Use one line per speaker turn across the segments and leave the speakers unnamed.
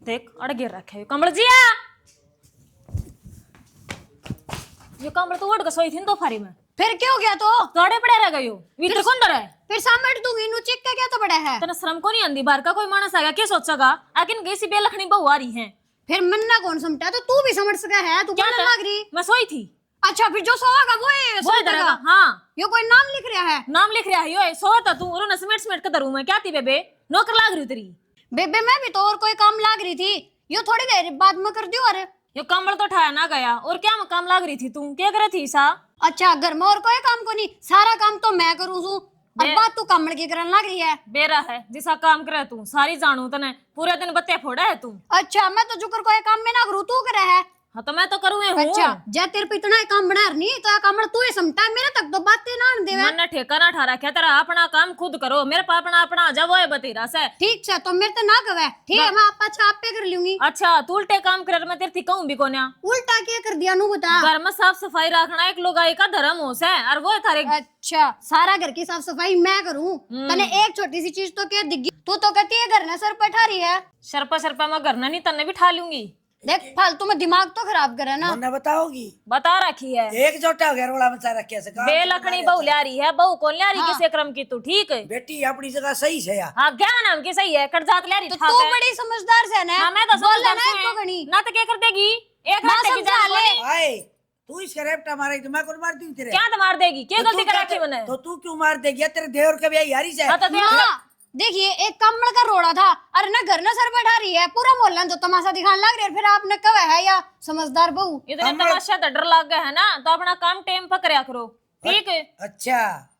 देख अड़ गिर रखे कमल जिया ये कमल तो उड़ के सोई थी दो फारी में
फिर क्या हो गया तो
अड़े पड़े रह गयो भीतर कौन डरा है
फिर सामट दूंगी नु चिक का क्या तो बड़ा है
तेना शर्म को नहीं आंदी बाहर का कोई मानस आएगा क्या सोचेगा आखिर गई सी बेलखनी बहू आ रही है
फिर मन्ना कौन समझता तो तू भी समझ सका है तू
क्या
बोलने
था?
लग रही
मैं सोई थी
अच्छा फिर जो सोएगा वो है
वो डरेगा हाँ
ये कोई नाम लिख रहा है
नाम लिख रहा है यो सोता तू और न समेट समेट के धरू मैं क्या थी बेबे नौकर लाग रही हूं तेरी
बेबे मैं भी तो और कोई काम लाग रही थी यो थोड़ी देर बाद में कर दियो अरे
यो कमल तो उठाया ना गया और क्या काम लाग रही थी तू क्या करे थी सा
अच्छा घर में और कोई काम को नहीं सारा काम तो मैं करूँ छू अब बात तू कमल की करने लग रही है
बेरा है जिसा काम करे तू सारी जानू तने पूरे दिन बत्ते फोड़ा है तू
अच्छा मैं तो जुकर कोई काम में ना करूँ तू करे है
हाँ तो मैं तो करूँ हूँ
अच्छा जब तेरे पे इतना काम बना नहीं तो ये काम तू ही समझता है मेरे तक तो बातें ना देवे
मन ने ठेका ना ठा रखा तेरा अपना काम खुद करो मेरे पास अपना जब वो है बतेरा से
ठीक है तो मेरे तो ना कवे ठीक है मैं आप अच्छा आप पे कर लूंगी
अच्छा तू उल्टे काम कर मैं तेरे थी कहूँ भी कोन्या
उल्टा क्या कर दिया नू बता
घर में साफ सफाई रखना एक लोगाई का धर्म हो से और वो थारे
अच्छा सारा घर की साफ सफाई मैं करूँ तने एक छोटी सी चीज तो क्या दिखी तू तो कहती है घर ने सर पे ठा रही है
शरपा मैं घर नहीं तन्ने भी ठा लूंगी
देख फालतू में दिमाग तो खराब करे ना
वरना बताओगी
बता रखी है
एक जोटा घर वाला मचा रखे से काम
बेलखनी बहू ला रही है बहू कौन ला रही
हाँ।
किसे क्रम की तू ठीक है
बेटी अपनी जगह सही है यार
हाँ क्या नाम की सही है कटजात ला रही
तो
था
तू बड़ी समझदार से है
हाँ मैं तो
बोल
समझदार
लेना
से
इसको
है।
घनी
ना तो क्या कर देगी एक
माँ
हाथ की
समझा
जान
ले।
बोली।
आए तू इसका रेपटा मारेगी तो मैं कौन मार दूं तेरे
क्या तो मार देगी क्या
तो
गलती
तू
करा
क्या
की मैंने
तो तू क्यों मार देगी यार तेरे देवर का भी यारी से
हाँ तो देख
हाँ देखिए एक कमल का रोड़ा था अरे ना घर ना सर बैठा रही है पूरा मोहल्ला तो तमाशा दिखाने लग रही है फिर आपने कहा है या समझदार बहू
इतने तमाशा तो डर लग गया है ना तो अपना काम टाइम पर करया करो ठीक है
अच्छा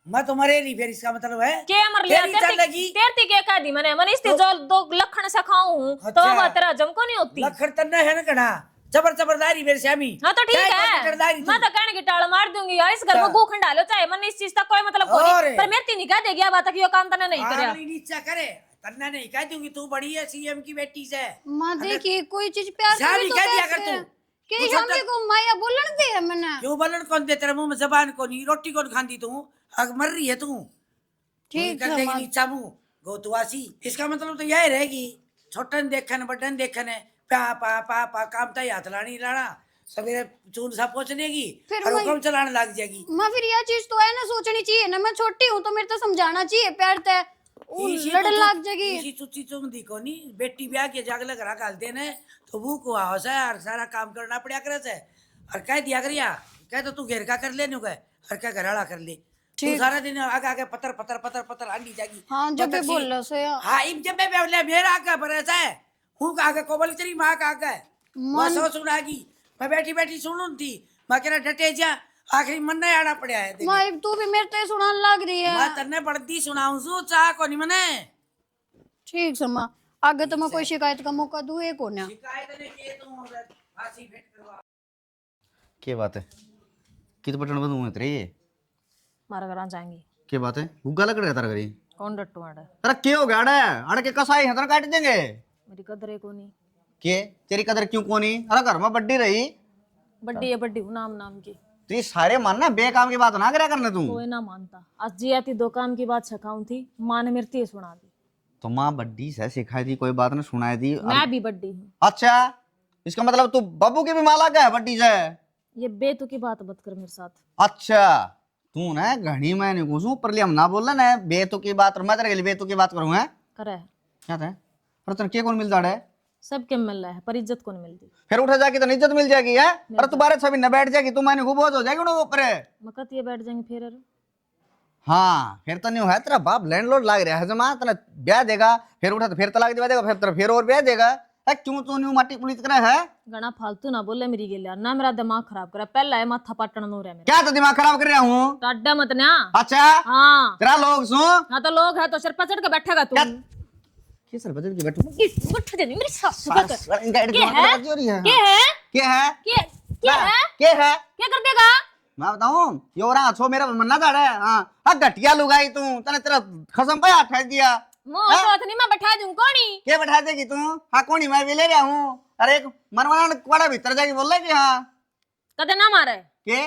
मैं तो मरे नहीं फिर इसका मतलब है
क्या मर लिया
तेरी चल लगी
तेरती क्या कह दी मैंने इससे जो दो लखन से खाऊं हूं तो
अच्छा।
अब तेरा जम को नहीं होती
लखड़ तन्ना है ना कड़ा जबरदारी मेरे श्यामी
हाँ तो ठीक
चाहे
है
लखड़दारी
मैं तो कहने की टाल मार दूंगी यार इस घर में गू खंडा लो चाहे मन इस चीज का कोई मतलब कोई
और?
नहीं पर मेरी तीन कह देगी बात कि यो काम तने नहीं करया
आगली नीचा करे तन्ना नहीं कह दूंगी तू बड़ी है सीएम की बेटी से
माँ देखिए कोई चीज प्यार
शादी
करे तो
कह दिया कर
कैसे?
तू।
कि
तू
हम
छोटा-
को माया बोलन दे है मैंने
क्यों बोलन कौन दे तेरे मुंह में जबान को नहीं रोटी कौन खांदी तू अग मर रही है तू
ठीक
कर
है
देगी
माँ।
नीचा मुंह गोतवासी इसका मतलब तो यही रहेगी छोटन देखन बटन देखन है पा पा पा पा काम तो हाथ लानी लाना सवेरे चून सा पहुंच देगी
फिर
और
वही-
हुक्म चलाने लग जाएगी
माँ फिर यह चीज तो है ना सोचनी चाहिए ना मैं छोटी हूँ तो मेरे तो समझाना चाहिए प्यार ते
इसी
लड़
तो
लग जाएगी
इसी चुच्ची चुम दी को नहीं बेटी ब्याह के जागले घर घालते ने तो वो को हाउस है और सारा काम करना पड़ा करे से और कह दिया करिया कह तो तू घेर का कर ले नु कह और क्या घराड़ा कर ले तू सारा दिन आगे आगे पत्थर पत्थर पत्थर पत्थर आंडी जाएगी
हाँ जब भी
पत्थर
बोल
सी-
रहा से यार।
हाँ इम जब मैं बोले मेरा आगे पर ऐसा है हूँ आगे कोबल चली माँ का आगे वो सो सुनागी मैं बैठी बैठी सुनूं थी मैं कह रहा डटे जा आखिरी मन नहीं आना पड़ा है देखे।
माँ तू भी मेरे ते सुनाने लग रही है
मैं तन्ने पढ़ती सुनाऊं सु चाह को नहीं मने
ठीक है माँ आगे तो मैं कोई शिकायत का मौका दूँ एक हो ना
शिकायत ने किए तुम फांसी भेंट करवा
क्या बात है कित बटन बंद हुए तेरे ये
मारा घर जाएंगी
क्या बात है गुग्गा लग रहा है तेरा घरी
कौन डट्टू आड़ा
अरे क्या हो गया अड़े के कसाई हथन काट देंगे
मेरी कदर को नहीं
के तेरी कदर क्यों कोनी अरे घर में बड्डी रही
बड्डी है बड्डी हूँ नाम नाम की
तो ये सारे मानना बेकाम की बात ना करा करने तू
कोई ना मानता आज जी आती दो काम की बात छकाऊं थी माँ ने मेरे ते सुना दी
तो माँ बड्डी से सिखाई थी कोई बात ना सुनाई थी
मैं भी बड्डी हूँ
अच्छा इसका मतलब तू बब्बू की भी माला का है बड्डी से
ये बेतु की बात मत कर मेरे साथ
अच्छा तू ना घड़ी में नहीं घुसू पर हम ना बोल ना बेतु की बात और मैं तेरे के लिए बेतु की बात करूँ है
करे
क्या था पर तेरे के कौन मिलता है
सबके मिल रहा है पर इज्जत कौन मिलती
फिर उठा जाके तो इज्जत मिल जाएगी है अरे तू बारह छवि न बैठ जाएगी तू मैंने खूब हो जाएगी ना ऊपर
मकत ये बैठ जाएंगे फिर
हाँ फिर तो नहीं है तेरा बाप लैंडलॉर्ड लाग रहा है जमा तेरा ब्याह देगा फिर उठा तो फिर तलाक दिवा देगा फिर तेरा फिर और ब्याह देगा है क्यों तू न्यू माटी पुलिस करे है
गणा फालतू ना बोले मेरी गेलिया ना मेरा दिमाग खराब करा पहला है माथा पाटन नो रहा मेरा
क्या तो दिमाग खराब कर रहा हूँ
टाड्डा मत ना
अच्छा
हाँ
तेरा लोग सुन
हाँ तो लोग है तो सिर पर चढ़ के बैठेगा तू
किस सर बदल के बैठो
उठ जानी मेरी सासू का कर।
क्या
है?
है
क्या है
क्या है
क्या है
क्या है
क्या कर देगा
मैं बताऊं यो रहा छो मेरा मन्ना था हाँ हाँ घटिया लुगाई तू तने तेरा खसम पे हाथ फेंक दिया
मुंह साथ नहीं मैं बैठा दूं कोनी
क्या बैठा देगी तू हाँ कौन मैं भी ले रहा हूँ अरे एक मनवाना कुआड़ा भीतर जाके बोल रहा कि हाँ
कदे ना मारे
के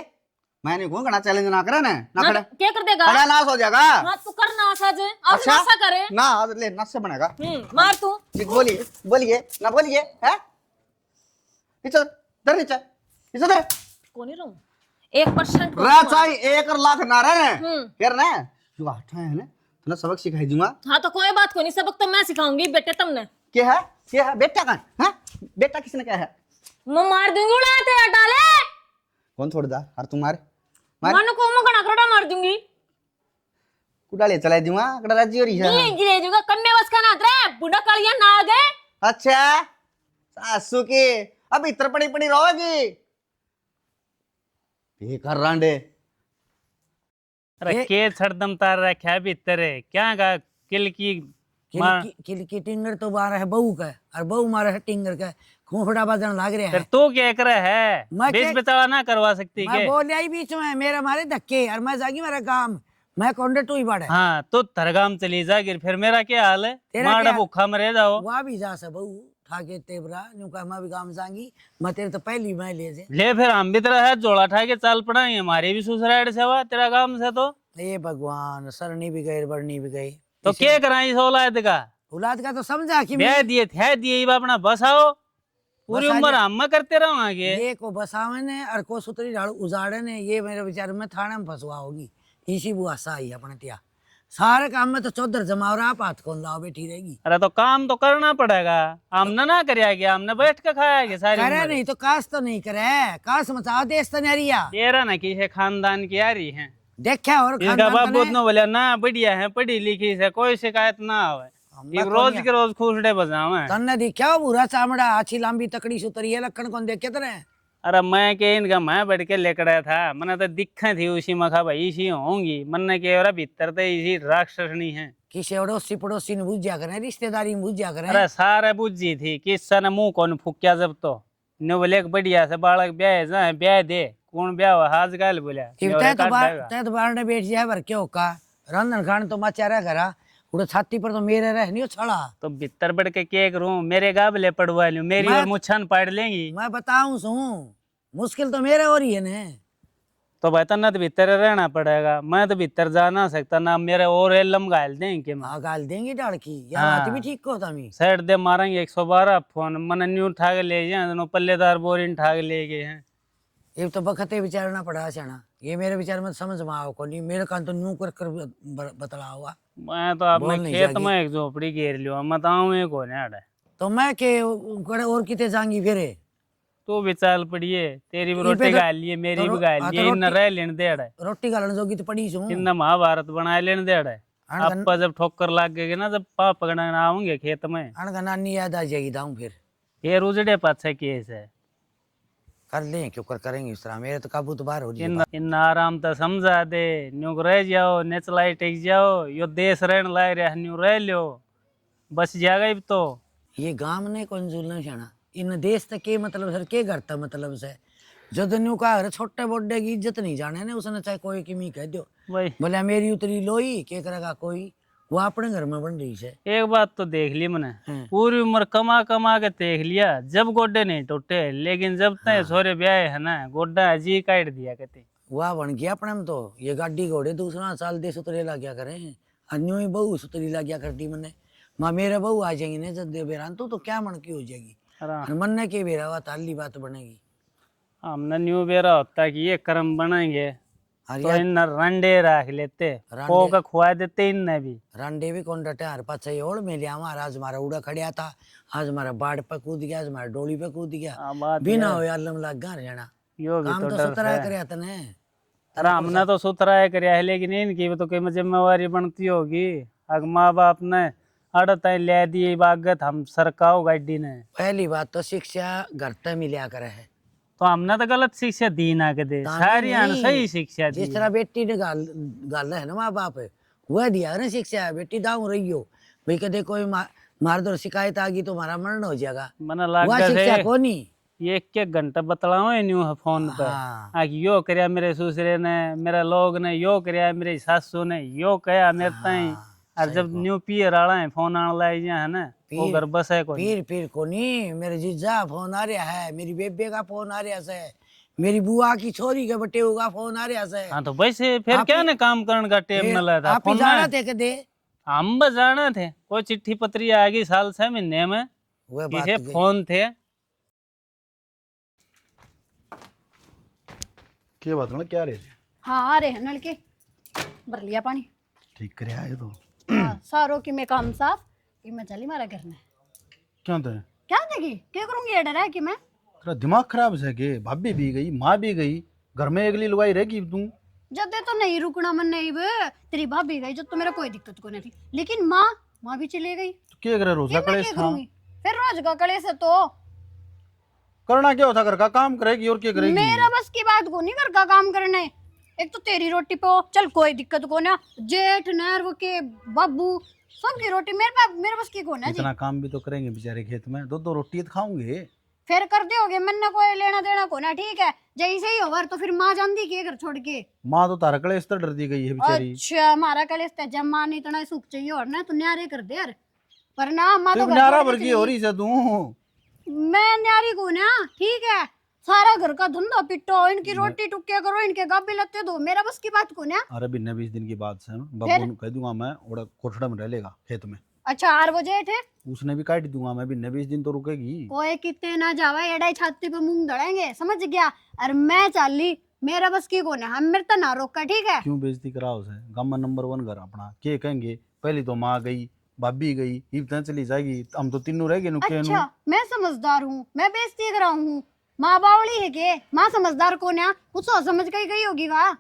मैं नहीं कहूँ घना चैलेंज ना करे ना खड़े
क्या कर देगा?
खड़ा नाश हो जाएगा।
हाँ तू कर नाश आज, अब
अच्छा?
नाशा करे।
ना आज ले नस से बनेगा।
मार तू।
बोलिए बोलिए ना बोलिए है नीचे दर नीचे नीचे दर
कौन रहूं 1%
रहा चाहिए 1 लाख ना रहे
हम्म।
फिर ना जो आठा है ना तो सबक सिखाई दूंगा।
हाँ तो कोई बात को नहीं, सबक तो मैं सिखाऊंगी बेटे तुमने।
क्या है बेटा का है बेटा किसने क्या है
मैं मार दूंगी उड़ा तेरा डाले।
कौन छोड़ दा हर तुम्हारे मार
मन को मैं घड़ा घड़ा मार दूंगी।
कुडाले चला दूंगा कड़ा राज्य और है
नहीं गिरे जुगा कन्ने बस का ना रे बुढ़ा कालिया ना आ गए।
अच्छा सासू की अब इतर पड़ी पड़ी रहोगी बेकार रांडे।
अरे के छड़दम तार रखा है भीतर है क्या का किल की मार
की टिंगर तो बार है बहू का और बहू मारा है टिंगर का खूंफड़ा बजन लाग रहा
फिर
है।
तू क्या कर रहा है
मैं
बीच
क्या-
बचावा ना करवा सकती
मैं
के?
बोल आई बीच में मेरा मारे धक्के और मैं जागी मेरा काम मैं कौंडे टू ही बड़ा
हाँ तो तरगाम चली जागिर फिर मेरा क्या हाल है?
तेरा
माड़ा
क्या?
भूखा मरे जाओ।
वहाँ भी जा सा बहू ठाके तेबरा न्यू का मैं भी काम जागी मैं तेरे तो पहली मैं ले जे
ले फिर हम भी तेरा है जोड़ा ठा के चाल पड़ाएंगे हमारी भी ससुराल से हुआ तेरा काम से तो
ये भगवान सरनी भी गई बरनी भी गई
तो क्या कराई औलाद का
औलाद का तो समझा कि
ब्याह दिए थे दिए अपना बसाओ पूरी
बसा
उम्र
जा।
हम करते रहो आगे।
ये को बसावे ने और को सुतरी झाड़ू उजाड़े ने ये मेरे विचार में थाने में फंसवा होगी इसी बुआ साई अपने त्या सारे काम में तो चौधर जमा रहा आप हाथ कौन लाओ बैठी रहेगी।
अरे तो काम तो करना पड़ेगा हमने ना कराया गया हमने बैठ के खाया गया सारी
करे
उम्र।
नहीं तो काश तो नहीं करे काश मचाओ देश तो नरिया
तेरा ना किसे खानदान की आ रही है
देखा और
इसका
खानदान
बाप
तने-
बहुत न बोले ना बढ़िया है पढ़ी लिखी से कोई शिकायत ना आवे
अम्मा
एक रोज
कौन
के रोज खुशडे बजावे।
तन्ने दिखा बुरा चामड़ा अच्छी लंबी तकड़ी सुतरी है लखन कौन देखे तेरे
अरे मैं के इनका मैं बढ़ के लेकर था मैंने तो दिखा थी उसी मखा भाई इसी होंगी मन के और भीतर तो इसी राक्षसनी है।
किसी अड़ोसी पड़ोसी ने बुझ जा करे रिश्तेदारी में बुझ जा करे
अरे सारे बुझी थी किस्सा ने मुंह कौन फूकिया जब तो नो बोले बढ़िया से बालक ब्याह जा ब्याह दे कौन ब्याह हुआ हाज गाल बोला
तय तो बाहर ने बैठ जाए भर क्यों का रंधन खान तो मचा रहा घरा उड़े छाती पर तो मेरे रह नहीं छड़ा
तो भीतर बढ़ के केक रू मेरे गाबले पड़वा लू मेरी
मैं-
और मुछन पाड़ लेंगी।
मैं बताऊं सू मुश्किल तो मेरे हो रही है ने
तो भाई तना तो भीतर रहना पड़ेगा मैं तो भीतर जा ना सकता ना मेरे और एलम गाल देंगे
हाँ गाल देंगी डाल की या
हाँ।
बात भी ठीक को तमी
साइड दे मारेंगे 112 फोन मन न्यू उठा के ले जाए दोनों पल्लेदार बोरिन उठा के ले गए हैं।
ये तो बखते विचारना पड़ा छना ये मेरे विचार में समझ में आओ को नहीं मेरे कान तो न्यू कर कर बतला हुआ
मैं तो अपने
बोल नहीं
खेत
जागी।
में एक झोपड़ी घेर लियो मैं बताऊं एक होने आड़े
तो मैं के करे और किते जाएंगी फिरे
तू भी चाल पड़िए तेरी भी
इन
रोटी
पे तो-
गाल लिए मेरी
तो
भी गाल
हाँ, तो
लिए इन
रोटी-
रह लेने दे अड़े
रोटी गालन जोगी तो पड़ी छू
इन महाभारत बना लेने दे अड़े
अनगन
आपा जब ठोकर लाग गए ना जब पाप पकड़ने आऊंगे खेत में
अनगन नानी याद आ जाएगी दाऊं फिर
ये रुजड़े पाछे केस है
कर लें क्यों कर करेंगे इस तरह मेरे तो काबू तो बाहर हो रही है
इन आराम तो समझा दे न्यू रह जाओ नेचलाई टेक जाओ यो देश रहने लाए रहा न्यू रह लो बस जाएगा अब तो।
ये गांव ने कौन जुलना छाना इन देश तक के मतलब सर के घर था मतलब से जो दिन का अरे छोटे बड़े की इज्जत नहीं जाने ने उसने चाहे कोई किमी कह दो
भाई
बोले मेरी उतरी लोई के करेगा कोई वो अपने घर में बन रही है
एक बात तो देख ली मैंने
हाँ।
पूरी उम्र कमा कमा के देख लिया जब गोड्डे नहीं टूटे लेकिन जब तक छोरे ब्याह है ना गोड्डा अजी काट दिया कहते
वह बन गया अपने में तो ये गाड़ी घोड़े दूसरा साल दे सुतरे ला गया करे अन्यो ही बहू सुतरी ला गया करती मैंने माँ मेरे बहू आ जाएंगी ने जब दे बेरान तो क्या मन की हो जाएगी
अरे
मन ने के बेरा हुआ ताली बात बनेगी
हमने न्यू बेरा होता कि ये कर्म बनाएंगे
अरे
तो इन रंडे रख लेते
रंडे?
को का खुआ देते इन भी
रांडे भी कौन डटे हर पाछे ओढ़ में लिया हमारा आज हमारा उड़ा खड़िया था आज हमारा बाढ़ पे कूद गया आज हमारा डोली पे कूद गया
बात
बिना हो अल्लम लग गा रहना
यो भी
काम
तो
तो
डर
सुतरा
है।
करे तने
अरे हमने तो सुथरा करया है लेकिन इनकी भी तो कोई जिम्मेवारी बनती होगी अग माँ बाप ने अड़ता ले दी बागत हम सरकाओ गाड़ी ने
पहली बात तो शिक्षा घर तक मिलिया करे है
तो हमने तो गलत शिक्षा दी ना के दे
ताने
सारी
नहीं।
सही शिक्षा दी
जिस तरह बेटी ने गाल गाल है ना माँ बाप है वह दिया ना शिक्षा बेटी दाऊ रही हो भाई कदे कोई मार दो शिकायत आ गई तो हमारा मरण हो जाएगा
मना लाग
वह शिक्षा
गए
को नहीं
ये एक घंटा बतलाओ न्यू है फोन पे
हाँ।
आ कि यो करया मेरे ससुरे ने मेरा लोग ने यो करया मेरी सासू ने यो कया मेरे ताई और जब न्यू पियर आला है फोन आने लाई जा है ना वो
फिर-
घर बस है कोई
फिर को नहीं मेरे जीजा फोन आ रहा है मेरी बेबे का फोन आ रहा है मेरी बुआ की छोरी के बटे होगा फोन आ रहा से।
हाँ तो वैसे फिर
आप
क्या
ही-
ना काम करने का टेम न लेता
आप ही
फोन
जाना
में।
थे के दे
हम बस जाना थे, कोई चिट्ठी पत्री आएगी साल 6 महीने में,
वह बात
किसे
गई।
फोन थे।
क्या बात है क्या रे?
हाँ आ रहे हैं नलके भर लिया पानी।
ठीक करे आए तो
हाँ, सारों की मैं काम साफ कि मैं चली मारा करना है।
क्या था?
क्या देगी क्या करूंगी ये डर है कि मैं
तेरा दिमाग खराब है के? भाभी भी गई, माँ भी गई, घर में अगली लुगाई रहेगी तू।
जब तो नहीं रुकना मन नहीं बे। तेरी भाभी गई जब तो मेरा कोई दिक्कत को नहीं थी, लेकिन माँ भी चली गई।
तो क्या करे रोजा
ये मैं
कलेश
क्या
था?
करूंगी फिर रोज का कलेश है तो
करना क्या होता? घर का काम करेगी और क्या करेगी?
मेरा बस की बात को नहीं घर का काम करने। एक तो तेरी रोटी पे चल कोई दिक्कत को ना, जेठ नहर के बाबू सबकी रोटी मेरे बस की को ना जी।
इतना काम भी तो करेंगे बेचारे खेत में, दो रोटी तो खाऊंगे।
फिर कर दोगे मन ना कोई लेना देना को ना, ठीक है जैसे ही होगा तो फिर माँ जानती के घर छोड़ के।
माँ तो तारा कलेश तो डर दी गई है बेचारी।
अच्छा हमारा कलेश ते जब माँ नहीं इतना सुख चाहिए और ना तो न्यारे कर दे यार। पर ना माँ तो
तू
घर
नारा
छोड़ के
भर की
चली
हो
गई।
रही से तू।
मैं न्यारी को ना, ठीक है सारा घर का धंधा पिट्टो, इनकी रोटी टुक्के करो, इनके गाबे लत्ते दो, मेरा बस की बात को ना।
अरे भी 20 दिन की बात है, बाबू ने कह दूंगा मैं और कोठड़ा में रह लेगा खेत में।
अच्छा 8 बजे थे
उसने भी काट दूंगा मैं भी 20 दिन तो रुकेगी।
कोई कितने ना जावा एडाई छाती पे मूंग दड़ेंगे समझ गया। और मैं चाली मेरा बस की को ना, हम मेरे तो ना रोका, ठीक है।
क्यों बेइज्जती कराओ से? गांव में नंबर 1 घर अपना के कहेंगे। पहली तो माँ गई, भाभी गई, इतना चली जाएगी, हम तो तीनों रह गए नुके।
अच्छा मैं समझदार हूँ, मैं बेइज्जती कर रहा हूँ। माँ बावली है के माँ समझदार को ना कुछ सोच समझ के ही गई होगी वाह।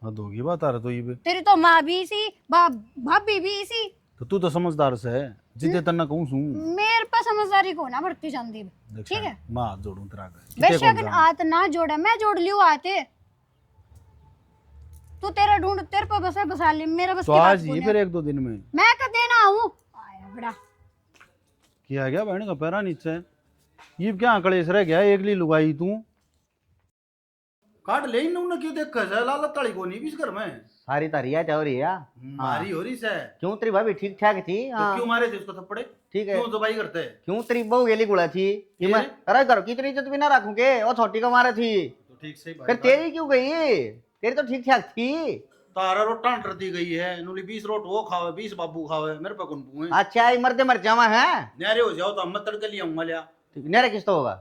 हद होगी बात आ रहा तो ये भी।
तेरी तो माँ भी इसी भाभी भी इसी।
तो तू तो समझदार से है, जिद्दे तना कहूं सू।
मेरे पे समझदारी को ना बढ़ती जाती
देख
ठीक है।
मैं हाथ जोड़ूं तेरा आगे।
बेशक हाथ ना जोड़ा मैं जोड़ लियो आते। तू तेरा ढूंढ तेरे पे बसा ले, मेरा बस
तो
की बात
आज
को
ही
ना।
फिर 1-2 दिन में
मैं का देना हूँ आया बड़ा।
किया गया बहन का पैरा नीचे। ये क्या कलेश रह गया? एकली लुगाई तू काट ले इन क्यों देख कर लालत ताली को नहीं बीच घर में
सारी तारिया हो रही है।
मारी हो रही से।
क्यों तेरी भाभी ठीक ठाक थी?
तो
हाँ
क्यों मारे थे उसको थप्पड़े?
ठीक है।
क्यों दबाई करते?
क्यों तेरी बहू गेली गुड़ा थी कि मैं अरे घर की तेरी इज्जत भी ना रखूंगे, वो छोटी को मारे थी।
तो ठीक से
फिर तेरी क्यों गई? तेरी तो ठीक ठाक थी।
तारा रोट टांट दी गई है, नूली 20 रोट वो खावे, 20 बाबू खावे, मेरे पे कौन पूए?
अच्छा ये मरते मर जावा है।
न्यारे हो जाओ तो हम तड़के लिए आऊंगा लिया।
ठीक मेरा किस तो होगा।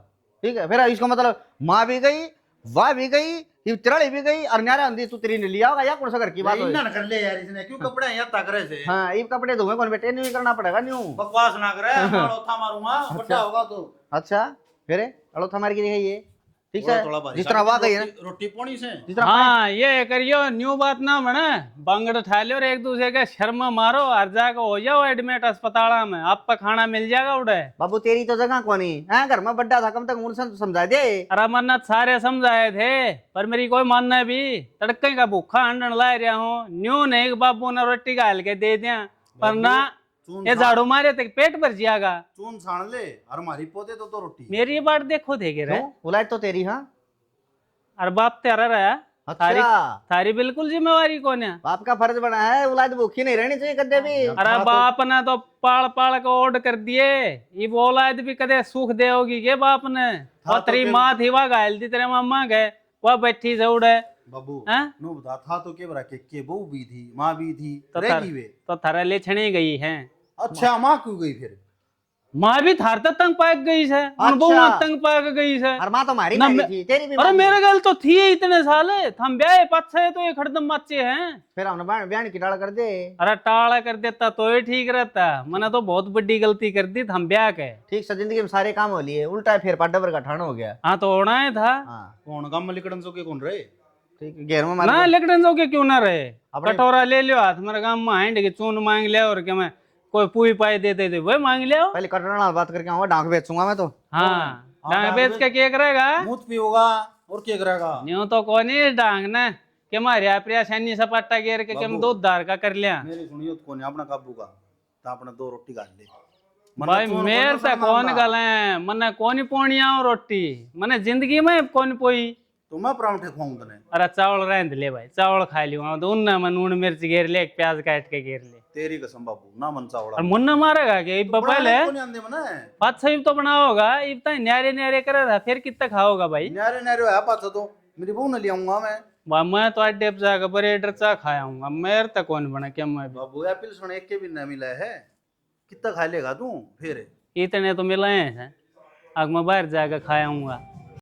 ठीक है फिर इसका मतलब माँ भी गई, वाह भी गई, ये तिरड़ी भी गई और न्यारा अंधी तू तेरी ने लिया होगा या कौन सा घर की बात हो?
इन्ना न कर ले यार इसने, क्यों कपड़े यहाँ तक रहे से?
हाँ ये कपड़े धोए कौन बेटे, नहीं करना पड़ेगा न्यू।
बकवास ना करे, मारो था मारूंगा, बड़ा होगा तो।
अच्छा फिर अड़ो था मार की दिखाई है ठीक
थोड़ा
है
थोड़ा भारी
जिस तरह वाह गई है ना,
रोटी पोनी से।
जिस तरह
हाँ ये करियो न्यू बात ना बने, बंगड़ ठा लियो और एक दूसरे के शर्म मारो और जाकर हो जाओ एडमिट अस्पताल में, आपका खाना मिल जाएगा उड़े।
बाबू तेरी तो जगह कोनी है, घर में बड्डा था कम तक मुझसे तो समझा दे।
अरे मन्नत सारे समझाए थे पर मेरी कोई मानना भी, तड़के का भूखा अंडन ला रहा हूँ, न्यू नहीं बाबू ने रोटी गाल के दे दिया पर ना ये झाड़ू मारे तक पेट भर जाएगा।
चून छान ले और हमारी पोते तो रोटी।
मेरी बात देखो देखे रहे
उलाट तो तेरी। हाँ
अरे बाप तेरा रहा थारी
अच्छा
थारी बिल्कुल जिम्मेवारी कौन है?
बाप का फर्ज बना है, औलाद भूखी नहीं रहनी चाहिए कदे भी।
अरे बाप ने तो पाल पाल के ओड कर दिए, ये औलाद भी कदे सुख दे होगी के बाप ने। और तेरी माँ थी वह घायल थी, तेरे मम्मा गए वह बैठी से उड़े
बाबू
हैं?
नो बता था तो के बरा के बहू भी थी, माँ भी थी,
तो
रहेगी वे।
तो थारा ले छणी गई है।
अच्छा माँ क्यों गई फिर?
माँ भी थार तक तंग पाक गई है, अनुभव तंग पाक गई है।
और माँ तो हमारी
ना
मेरी
मैं-
थी, तेरी भी
अरे
माँ
मेरे गल तो थी इतने साल, हम ब्याह पच्छे तो ये खड़दम बच्चे हैं।
फिर हमने बयान की डाल कर दे।
अरे टाला कर देता तो ये ठीक रहता, मैंने तो बहुत बड़ी गलती कर दी, हम ब्याह के।
ठीक से जिंदगी में सारे काम हो लिए, उल्टा फिर पाडबर का ठाण हो गया।
हाँ तो होना ही था
हाँ
कौन गांव में लिकड़न सो के कौन रहे?
ठीक है घेर में
ना,
मार
लेकिन जो के क्यों ना रहे,
अपने-
कटोरा ले लियो हाथ मेरे गाँव में हाइंड के चून मांग लिया और क्या मैं कोई पुई पाई दे दे वही मांग लिया।
पहले कटोरा बात करके आऊंगा, डांग बेचूंगा मैं तो।
हाँ डांग बेच के क्या करेगा?
मूत पियोगा और क्या करेगा?
न्यू तो कौन है डांग ना कि मारे प्रियासानी सपाटा घेर के हम दूध धार का कर लिया।
मेरी सुनियो तो कौन है अपना काबू का, तो अपना 2 रोटी गाल ले।
भाई मेरे से कौन गले मने कौन पोनिया रोटी, मने जिंदगी में कौन पोई।
तो मैं परांठे खुआऊं तने।
अरे चावल रहने ले भाई, चावल खा लियो तो उन में नून मिर्च घेर ले, एक प्याज काट के घेर ले।
तेरी कसम बाबू ना मन चावड़ा
और मुन्ना मारेगा कि इब पहले
कौन आंदे मने
पाँच सही तो बना होगा इब तो न्यारे न्यारे करे था फिर कितना खाओगा भाई
न्यारे न्यारे है पाछा तो मेरी बहू ने ले आऊंगा मैं
मैं तो अड्डे पे जाकर बरेडर चा खाया हूँ मेरे तक कौन बना क्या मैं भी।
बाबू एप्पल सुन एक के भी ना मिला है कितना खा लेगा तू फिर
इतने तो मिले हैं अगर मैं बाहर जाकर खाया हूँ